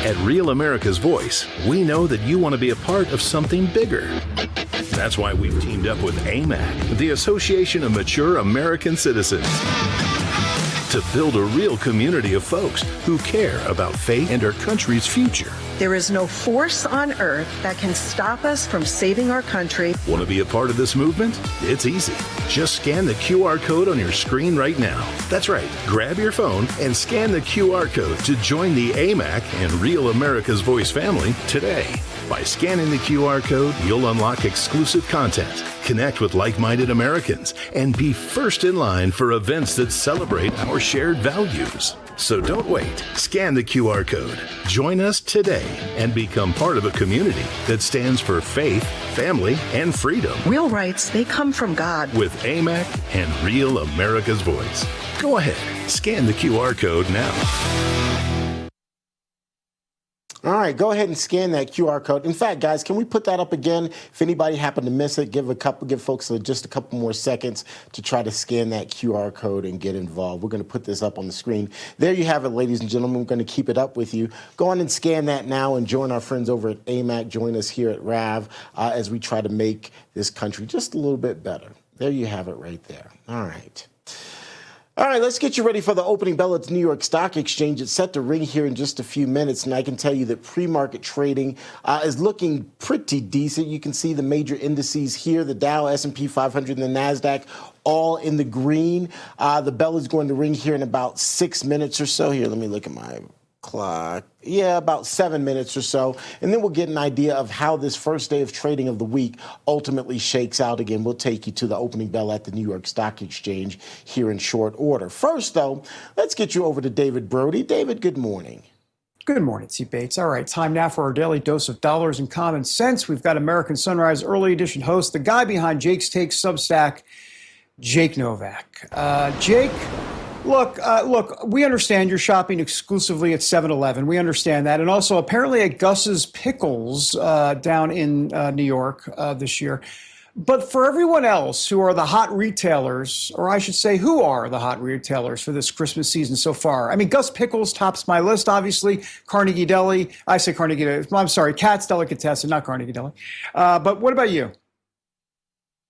At Real America's Voice, we know that you want to be a part of something bigger. That's why we've teamed up with AMAC, the Association of Mature American Citizens, to build a real community of folks who care about faith and our country's future. There is no force on earth that can stop us from saving our country. Want to be a part of this movement? It's easy. Just scan the QR code on your screen right now. That's right. Grab your phone and scan the QR code to join the AMAC and Real America's Voice family today. By scanning the QR code, you'll unlock exclusive content, connect with like-minded Americans, and be first in line for events that celebrate our shared values. So don't wait. Scan the QR code. Join us today and become part of a community that stands for faith, family, and freedom. Real rights, they come from God. With AMAC and Real America's Voice. Go ahead. Scan the QR code now. All right, go ahead and scan that QR code. In fact, guys, can we put that up again? If anybody happened to miss it, give folks just a couple more seconds to try to scan that QR code and get involved. We're going to put this up on the screen. There you have it, ladies and gentlemen. We're going to keep it up with you. Go on and scan that now and join our friends over at AMAC. Join us here at RAV as we try to make this country just a little bit better. There you have it right there. All right. All right, let's get you ready for the opening bell at the New York Stock Exchange. It's set to ring here in just a few minutes, and I can tell you that pre-market trading is looking pretty decent. You can see the major indices here, the Dow, S&P 500, and the NASDAQ, all in the green. The bell is going to ring here in about 6 minutes or so. Here, let me look at my clock. Yeah, about 7 minutes or so. And then we'll get an idea of how this first day of trading of the week ultimately shakes out. Again, we'll take you to the opening bell at the New York Stock Exchange here in short order. First, though, let's get you over to David Brody. David, good morning. Good morning, C. Bates. All right, time now for our daily dose of dollars and common sense. We've got American Sunrise Early Edition host, the guy behind Jake's Takes Substack, Jake Novak. Jake, Look, we understand you're shopping exclusively at 7-Eleven. We understand that. And also apparently at Gus's Pickles down in New York this year. But for everyone else who are the hot retailers, or I should say who are the hot retailers for this Christmas season so far? I mean, Gus Pickles tops my list, obviously. Carnegie Deli. I say Carnegie Deli. I'm sorry, Katz Delicatessen, not Carnegie Deli. But what about you?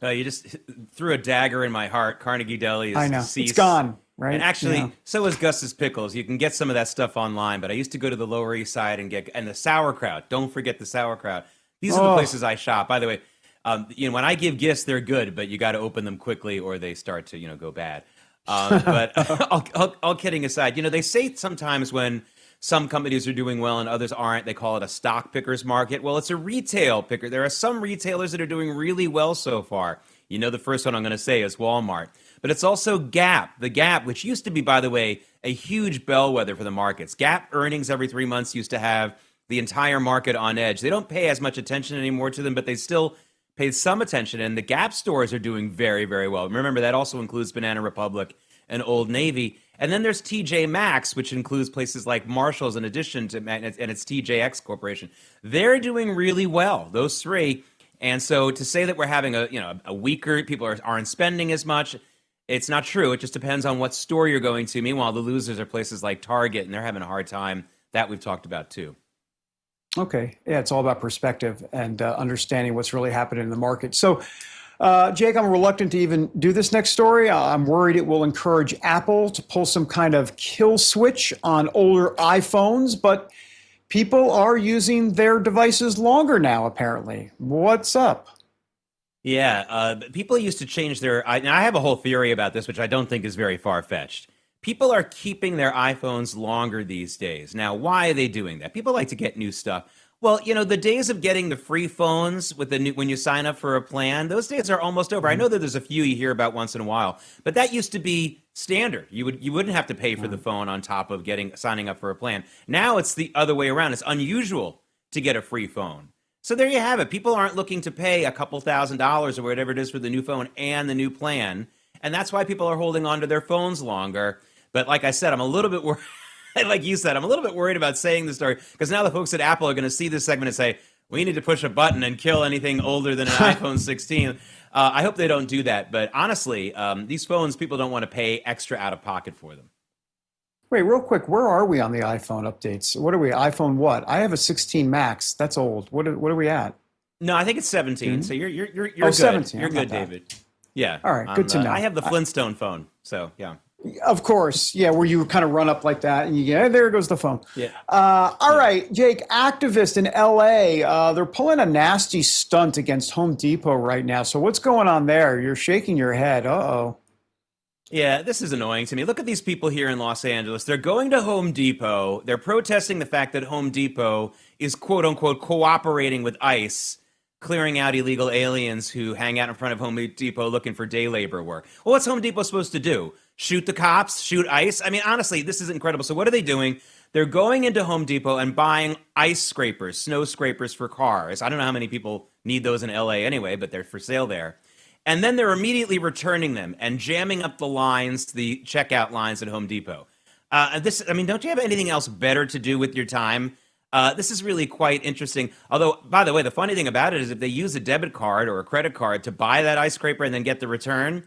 You just threw a dagger in my heart. Carnegie Deli is I know. deceased. It's gone. Right. And actually, so is Gus's Pickles. You can get some of that stuff online, but I used to go to the Lower East Side and the sauerkraut. Don't forget the sauerkraut. These are the places I shop. By the way, when I give gifts, they're good, but you got to open them quickly or they start to, go bad. But all kidding aside, they say sometimes when some companies are doing well and others aren't, they call it a stock picker's market. Well, it's a retail picker. There are some retailers that are doing really well so far. The first one I'm going to say is Walmart. But it's also Gap. The Gap, which used to be, by the way, a huge bellwether for the markets. Gap earnings every 3 months used to have the entire market on edge. They don't pay as much attention anymore to them, but they still pay some attention. And the Gap stores are doing very, very well. Remember, that also includes Banana Republic and Old Navy. And then there's TJ Maxx, which includes places like Marshall's in addition to, and it's TJX Corporation. They're doing really well, those three. And so to say that we're having a weaker, people aren't spending as much, it's not true. It just depends on what store you're going to. Meanwhile, the losers are places like Target, and they're having a hard time. That we've talked about, too. Okay. Yeah, it's all about perspective and understanding what's really happening in the market. So, Jake, I'm reluctant to even do this next story. I'm worried it will encourage Apple to pull some kind of kill switch on older iPhones, but people are using their devices longer now, apparently. What's up? Yeah, people used to change their... I have a whole theory about this, which I don't think is very far-fetched. People are keeping their iPhones longer these days. Now, why are they doing that? People like to get new stuff. Well, the days of getting the free phones with when you sign up for a plan, those days are almost over. I know that there's a few you hear about once in a while, but that used to be standard. You wouldn't have to pay for the phone on top of signing up for a plan. Now it's the other way around. It's unusual to get a free phone. So there you have it. People aren't looking to pay a couple $1,000s or whatever it is for the new phone and the new plan. And that's why people are holding on to their phones longer. But like I said, I'm a little bit worried. Like you said, I'm a little bit worried about saying the story because now the folks at Apple are going to see this segment and say, we need to push a button and kill anything older than an iPhone 16. I hope they don't do that. But honestly, these phones, people don't want to pay extra out of pocket for them. Wait, real quick, where are we on the iPhone updates? What are we? iPhone what? I have a 16 Max. That's old. What are we at? No, I think it's 17. So you're good. 17. You're I'm not good, bad. David. Yeah. All right, good to know. I have the Flintstone phone, so yeah. Of course, yeah, where you kind of run up like that and you get, there goes the phone. Yeah. All right, Jake, activists in LA, they're pulling a nasty stunt against Home Depot right now. So what's going on there? You're shaking your head. Uh-oh. Yeah, this is annoying to me. Look at these people here in Los Angeles. They're going to Home Depot. They're protesting the fact that Home Depot is, quote unquote, cooperating with ICE, clearing out illegal aliens who hang out in front of Home Depot looking for day labor work. Well, what's Home Depot supposed to do? Shoot the cops? Shoot ICE? I mean, honestly, this is incredible. So what are they doing? They're going into Home Depot and buying ice scrapers, snow scrapers for cars. I don't know how many people need those in LA anyway, but they're for sale there. And then they're immediately returning them and jamming up the lines, the checkout lines at Home Depot. Don't you have anything else better to do with your time? This is really quite interesting. Although, by the way, the funny thing about it is if they use a debit card or a credit card to buy that ice scraper and then get the return,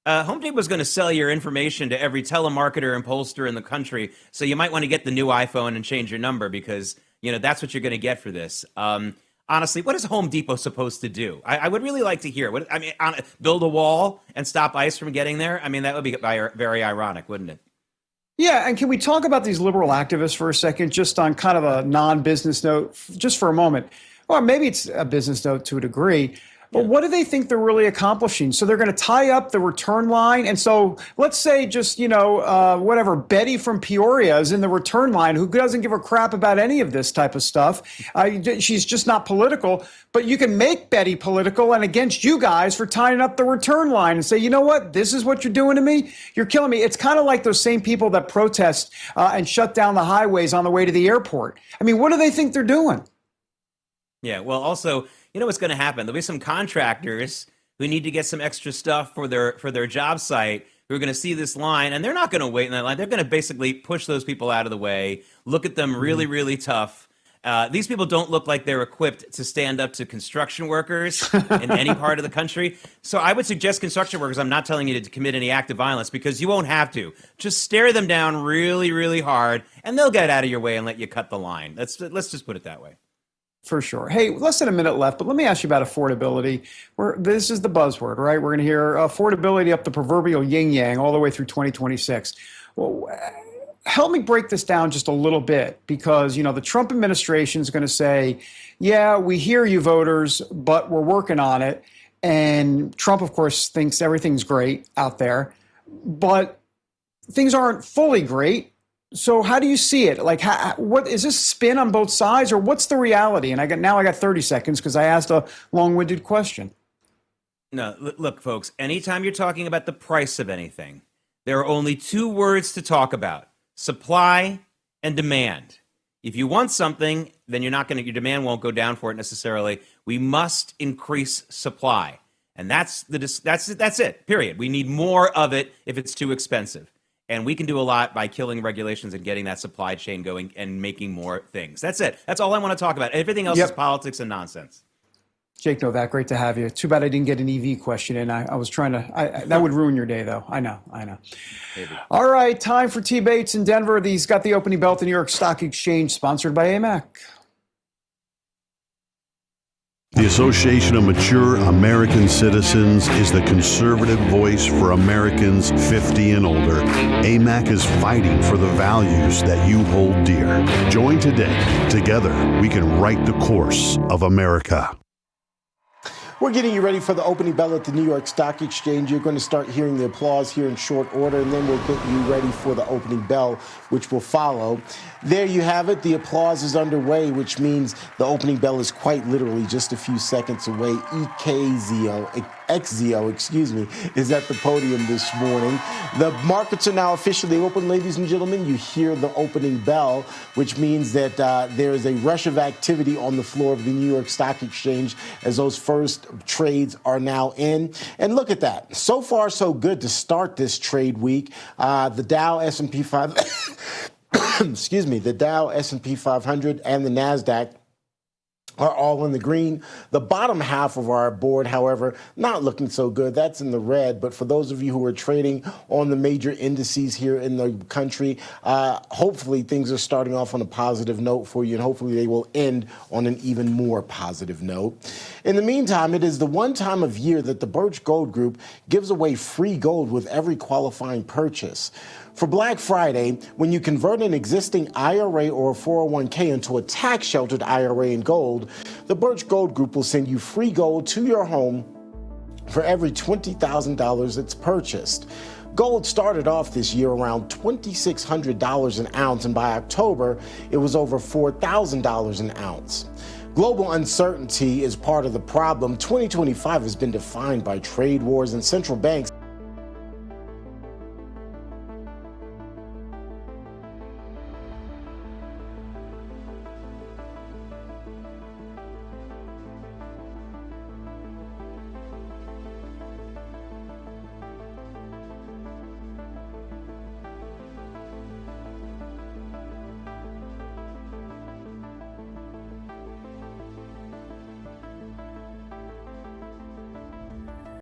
Home Depot is going to sell your information to every telemarketer and pollster in the country. So you might want to get the new iPhone and change your number because, that's what you're going to get for this. Honestly, what is Home Depot supposed to do? I would really like to hear. Build a wall and stop ICE from getting there? I mean, that would be very ironic, wouldn't it? Yeah, and can we talk about these liberal activists for a second, just on kind of a non-business note, just for a moment? Or maybe it's a business note to a degree. But what do they think they're really accomplishing? So they're going to tie up the return line. And so let's say just, whatever, Betty from Peoria is in the return line who doesn't give a crap about any of this type of stuff. She's just not political. But you can make Betty political and against you guys for tying up the return line and say, you know what? This is what you're doing to me. You're killing me. It's kind of like those same people that protest and shut down the highways on the way to the airport. I mean, what do they think they're doing? Yeah, well, also, you know what's going to happen? There'll be some contractors who need to get some extra stuff for their job site who are going to see this line, and they're not going to wait in that line. They're going to basically push those people out of the way, look at them really, really tough. These people don't look like they're equipped to stand up to construction workers in any part of the country. So I would suggest construction workers, I'm not telling you to commit any act of violence because you won't have to. Just stare them down really, really hard, and they'll get out of your way and let you cut the line. Let's just put it that way. For sure. Hey, less than a minute left, but let me ask you about affordability. This is the buzzword, right? We're going to hear affordability up the proverbial yin-yang all the way through 2026. Well, help me break this down just a little bit because, the Trump administration is going to say, yeah, we hear you voters, but we're working on it. And Trump, of course, thinks everything's great out there, but things aren't fully great. So how do you see it? Like, what is this spin on both sides, or what's the reality? And I got 30 seconds because I asked a long-winded question. No, look, folks. Anytime you're talking about the price of anything, there are only two words to talk about: supply and demand. If you want something, then your demand won't go down for it necessarily. We must increase supply, and that's it. Period. We need more of it if it's too expensive. And we can do a lot by killing regulations and getting that supply chain going and making more things. That's it. That's all I want to talk about. Everything else is politics and nonsense. Jake Novak, great to have you. Too bad I didn't get an EV question in. I was trying to, that would ruin your day though. I know. Maybe. All right, time for T-Bates in Denver. He's got the opening bell at the New York Stock Exchange, sponsored by AMAC. The Association of Mature American Citizens is the conservative voice for Americans 50 and older. AMAC is fighting for the values that you hold dear. Join today. Together, we can write the course of America. We're getting you ready for the opening bell at the New York Stock Exchange. You're going to start hearing the applause here in short order, and then we'll get you ready for the opening bell, which will follow. There you have it. The applause is underway, which means the opening bell is quite literally just a few seconds away. XZO, is at the podium this morning. The markets are now officially open, ladies and gentlemen. You hear the opening bell, which means that there is a rush of activity on the floor of the New York Stock Exchange as those first trades are now in. And look at that. So far, so good to start this trade week. The Dow, S&P 500, the Dow, S&P 500, and the NASDAQ are all in the green. The bottom half of our board, however, not looking so good. That's in the red. But for those of you who are trading on the major indices here in the country, hopefully things are starting off on a positive note for you, and hopefully they will end on an even more positive note. In the meantime, it is the one time of year that the Birch Gold Group gives away free gold with every qualifying purchase. For Black Friday, when you convert an existing IRA or a 401k into a tax-sheltered IRA in gold, the Birch Gold Group will send you free gold to your home for every $20,000 it's purchased. Gold started off this year around $2,600 an ounce, and by October, it was over $4,000 an ounce. Global uncertainty is part of the problem. 2025 has been defined by trade wars and central banks